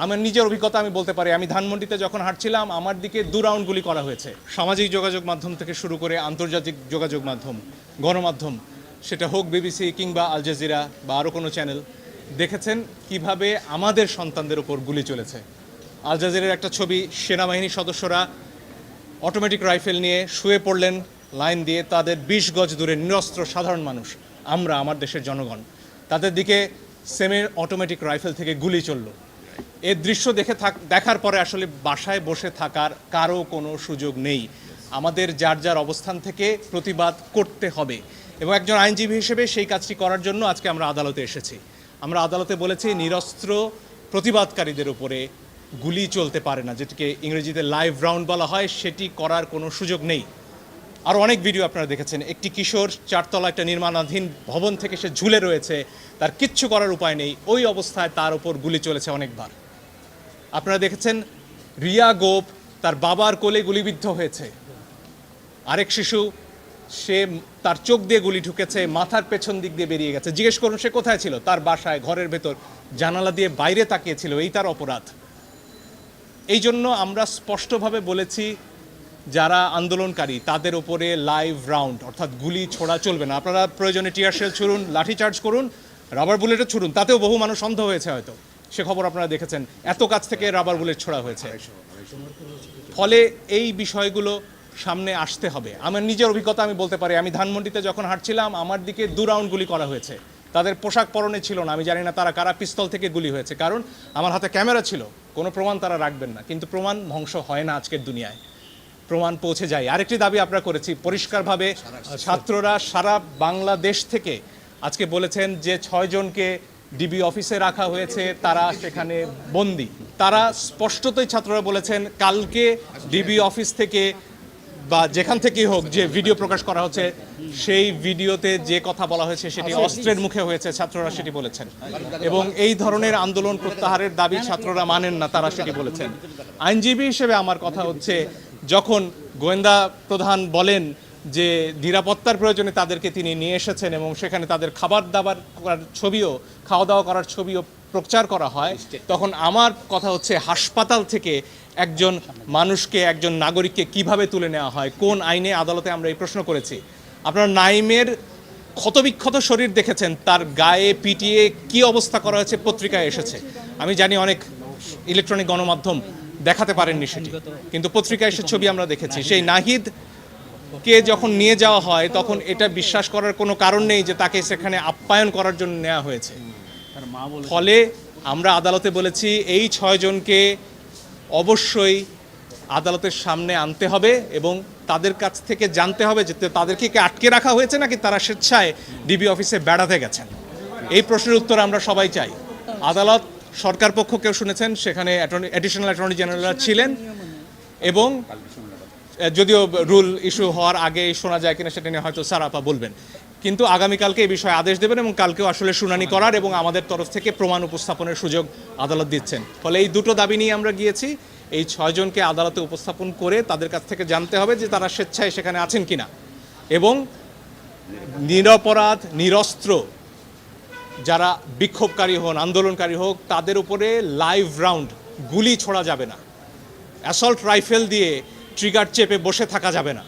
আমার নিজের অভিজ্ঞতা আমি বলতে পারি, আমি ধানমন্ডিতে যখন হাঁটছিলাম আমার দিকে 2 রাউন্ড গুলি করা হয়েছে। সামাজিক যোগাযোগ মাধ্যম থেকে শুরু করে আন্তর্জাতিক যোগাযোগ মাধ্যম, গণমাধ্যম, সেটা হোক বিবিসি কিংবা আল জাজিরা বা আরও কোনো চ্যানেল, দেখেছেন কিভাবে আমাদের সন্তানদের উপর গুলি চলেছে। আল জাজিরার একটা ছবি, সেনাবাহিনীর সদস্যরা অটোমেটিক রাইফেল নিয়ে শুয়ে পড়লেন লাইন দিয়ে, তাদের 20 গজ দূরে নিরস্ত্র সাধারণ মানুষ, আমরা, আমার দেশের জনগণ, তাদের দিকে সেমি অটোমেটিক রাইফেল থেকে গুলি চলল। এর দৃশ্য দেখার পরে আসলে বাসায় বসে থাকার কারো কোনো সুযোগ নেই। আমাদের যার যার অবস্থান থেকে প্রতিবাদ করতে হবে এবং একজন আইনজীবী হিসেবে সেই কাজটি করার জন্য আজকে আমরা আদালতে এসেছি। আমরা আদালতে বলেছি নিরস্ত্র প্রতিবাদকারীদের উপরে গুলি চলতে পারে না, যেটিকে ইংরেজিতে লাইভ রাউন্ড বলা হয়, সেটি করার কোনো সুযোগ নেই। আর অনেক ভিডিও আপনারা দেখেছেন, একটি কিশোর 4 তলা একটা নির্মাণাধীন ভবন থেকে সে ঝুলে রয়েছে, তার কিচ্ছু করার উপায় নেই, ওই অবস্থায় তার উপর গুলি চলেছে অনেকবার। আপনারা দেখেছেন রিয়া গোপ তার বাবার কোলে গুলিবিদ্ধ হয়েছে, আরেক শিশু সে তার চোখ দিয়ে গুলি ঢুকেছে, মাথার পেছন দিক দিয়ে বেরিয়ে গেছে। জিজ্ঞেস করুন সে কোথায় ছিল? তার বাসায়, ঘরের ভেতর, জানালা দিয়ে বাইরে তাকিয়েছিল, এই তার অপরাধ। এই জন্য আমরা স্পষ্টভাবে বলেছি যারা আন্দোলনকারী তাদের উপরে লাইভ রাউন্ড অর্থাৎ গুলি ছোড়া চলবে না। আপনারা প্রয়োজনে টিয়ার শেল ছুড়ুন, লাঠিচার্জ করুন, রাবার বুলেটও ছুড়ুন, তাতেও বহু মানুষ অন্ধ হয়েছে হয়তো, সে খবর আপনারা দেখেছেন, এত কাছ থেকে রাবার বুলেট ছোড়া হয়েছে। ফলে এই বিষয়গুলো সামনে আসতে হবে। আমার নিজের অভিজ্ঞতা আমি বলতে পারি, আমি ধানমন্ডিতে যখন হাঁটছিলাম আমার দিকে 2 রাউন্ড গুলি করা হয়েছে। তাদের পোশাক পরনে ছিল না, আমি জানি না তারা কারা, পিস্তল থেকে গুলি হয়েছে, কারণ আমার হাতে ক্যামেরা ছিল, কোনো প্রমাণ তারা রাখবেন না, কিন্তু প্রমাণ ধ্বংস হয় না আজকের দুনিয়ায়, প্রমাণ পৌঁছে যায়। আরেকটি দাবি আমরা করেছি পরিষ্কারভাবে, ছাত্ররা সারা বাংলাদেশ থেকে আজকে বলেছেন যে 6 জনকে ডিবি অফিসে রাখা হয়েছে, তারা সেখানে বন্দী। তারা স্পষ্টতই ছাত্ররা বলেছেন কালকে ডিবি অফিস থেকে বা যেখান থেকেই হোক যে ভিডিও প্রকাশ করা হচ্ছে, সেই ভিডিওতে যে কথা বলা হয়েছে সেটি অস্ত্রের মুখে হয়েছে, ছাত্ররা সেটি বলেছেন। এবং এই ধরনের আন্দোলন প্রত্যাহারের দাবি ছাত্ররা মানেন না, তারা সেটি বলেছেন। আইনজীবী হিসেবে আমার কথা হচ্ছে, যখন গোয়েন্দা প্রধান বলেন যে নিরাপত্তার প্রয়োজনে তাদেরকে তিনি নিয়ে এসেছেন এবং সেখানে তাদের খাওয়া দাওয়া করার ছবিও প্রচার করা হয়, তখন আমার কথা হচ্ছে হাসপাতাল থেকে একজন মানুষকে, একজন নাগরিককে কিভাবে তুলে নেওয়া হয়, কোন আইনে? আদালতে আমরা এই প্রশ্ন করেছি। আপনারা নাইমের ক্ষতবিক্ষত শরীর দেখেছেন, তার গায়ে পিটিয়ে কি অবস্থা করা হয়েছে পত্রিকায় এসেছে। আমি জানি অনেক ইলেকট্রনিক গণমাধ্যম দেখাতে পারেননি সেটি, কিন্তু পত্রিকায় এসে ছবি আমরা দেখেছি। সেই নাহিদকে যখন নিয়ে যাওয়া হয় তখন এটা বিশ্বাস করার কোনো কারণ নেই যে তাকে সেখানে আপ্যায়ন করার জন্য নেওয়া হয়েছে। ফলে আমরা আদালতে বলেছি এই 6 জনকে অবশ্যই আদালতের সামনে আনতে হবে এবং তাদের কাছ থেকে জানতে হবে যে তাদেরকে কি আটকে রাখা হয়েছে নাকি তারা স্বেচ্ছায় ডিবি অফিসে বেড়াতে গেছেন। এই প্রশ্নের উত্তর আমরা সবাই চাই। আদালত সরকার পক্ষকেও শুনেছেন, সেখানে অ্যাডিশনাল অ্যাটর্নি জেনারেল ছিলেন এবং যদিও রুল ইস্যু হওয়ার আগে শোনা যায় কিনা সেটা নিয়ে হয়তো স্যার আপা বলবেন, কিন্তু আগামীকালকে এই বিষয়ে আদেশ দেবেন এবং কালকেও আসলে শুনানি করার এবং আমাদের তরফ থেকে প্রমাণ উপস্থাপনের সুযোগ আদালত দিচ্ছেন। ফলে এই দুটো দাবি নিয়ে আমরা গিয়েছি, এই 6 জনকে আদালতে উপস্থাপন করে তাদের কাছ থেকে জানতে হবে যে তারা স্বেচ্ছায় সেখানে আছেন কিনা, এবং নিরপরাধ নিরস্ত্র যারা বিক্ষোভকারী হন, আন্দোলনকারী হোক, তাদের উপরে লাইভ রাউন্ড গুলি ছোড়া যাবে না, অ্যাসল্ট রাইফেল দিয়ে ট্রিগার চেপে বসে থাকা যাবে না।